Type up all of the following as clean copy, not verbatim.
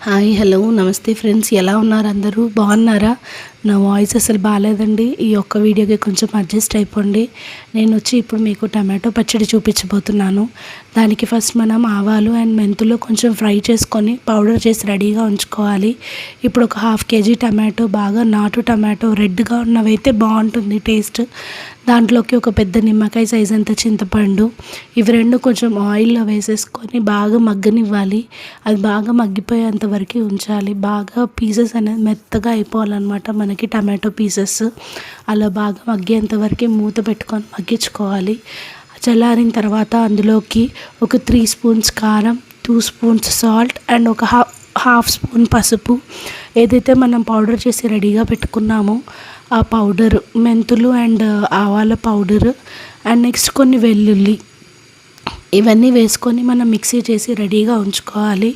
Hi hello నమస్తే friends, ఎలా ఉన్నారు? అందరూ బాగున్నారా? నా వాయిస్ అసలు బాగాలేదండి. ఈ ఒక్క వీడియోకి కొంచెం అడ్జస్ట్ అయిపోండి. నేను వచ్చి ఇప్పుడు మీకు టమాటో పచ్చడి చూపించబోతున్నాను. దానికి ఫస్ట్ మనం ఆవాలు అండ్ మెంతులు కొంచెం ఫ్రై చేసుకొని పౌడర్ చేసి రెడీగా ఉంచుకోవాలి. ఇప్పుడు ఒక 1/2 kg టమాటో, బాగా నాటు టమాటో రెడ్గా ఉన్నవైతే బాగుంటుంది టేస్ట్. దాంట్లోకి ఒక పెద్ద నిమ్మకాయ సైజ్ అంత చింతపండు, ఇవి రెండు కొంచెం ఆయిల్లో వేసేసుకొని బాగా మగ్గనివ్వాలి. అది బాగా మగ్గిపోయేంత వరకు ఉంచాలి. బాగా పీసెస్ అనేది మెత్తగా అయిపోవాలన్నమాట మనకి టమాటో పీసెస్. అలా బాగా మగ్గేంత వరకు మూత పెట్టుకొని మగ్గించుకోవాలి. చల్లారిన తర్వాత అందులోకి ఒక 3 స్పూన్స్ కారం, 2 స్పూన్స్ సాల్ట్ అండ్ ఒక హాఫ్ స్పూన్ పసుపు, ఏదైతే మనం పౌడర్ చేసి రెడీగా పెట్టుకున్నామో ఆ పౌడరు, మెంతులు అండ్ ఆవాల పౌడరు అండ్ నెక్స్ట్ కొన్ని వెల్లుల్లి, ఇవన్నీ వేసుకొని మనం మిక్సీ చేసి రెడీగా ఉంచుకోవాలి.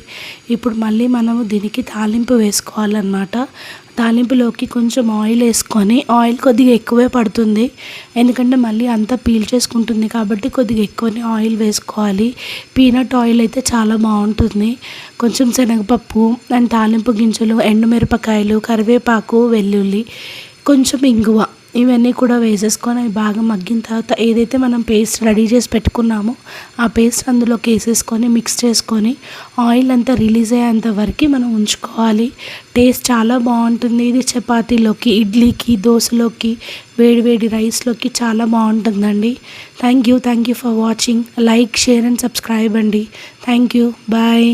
ఇప్పుడు మళ్ళీ మనము దీనికి తాలింపు వేసుకోవాలన్నమాట. తాలింపులోకి కొంచెం ఆయిల్ వేసుకొని, ఆయిల్ కొద్దిగా ఎక్కువే పడుతుంది ఎందుకంటే మళ్ళీ అంతా పీల్ చేసుకుంటుంది కాబట్టి కొద్దిగా ఎక్కువనే ఆయిల్ వేసుకోవాలి. పీనట్ ఆయిల్ అయితే చాలా బాగుంటుంది. కొంచెం శనగపప్పు అండ్ తాలింపు గింజలు, ఎండుమిరపకాయలు, కరివేపాకు, వెల్లుల్లి, కొంచెం ఇంగువ, ఇవన్నీ కూడా వేసేసుకొని అవి బాగా మగ్గిన తర్వాత ఏదైతే మనం పేస్ట్ రెడీ చేసి పెట్టుకున్నామో ఆ పేస్ట్ అందులోకి వేసేసుకొని మిక్స్ చేసుకొని ఆయిల్ అంతా రిలీజ్ అయ్యేంత వరకు మనం ఉంచుకోవాలి. టేస్ట్ చాలా బాగుంటుంది. ఇది చపాతీలోకి, ఇడ్లీకి, దోశలోకి, వేడి వేడి రైస్లోకి చాలా బాగుంటుందండి. Thank you for watching. Like, share and subscribe అండి. Thank you. బాయ్.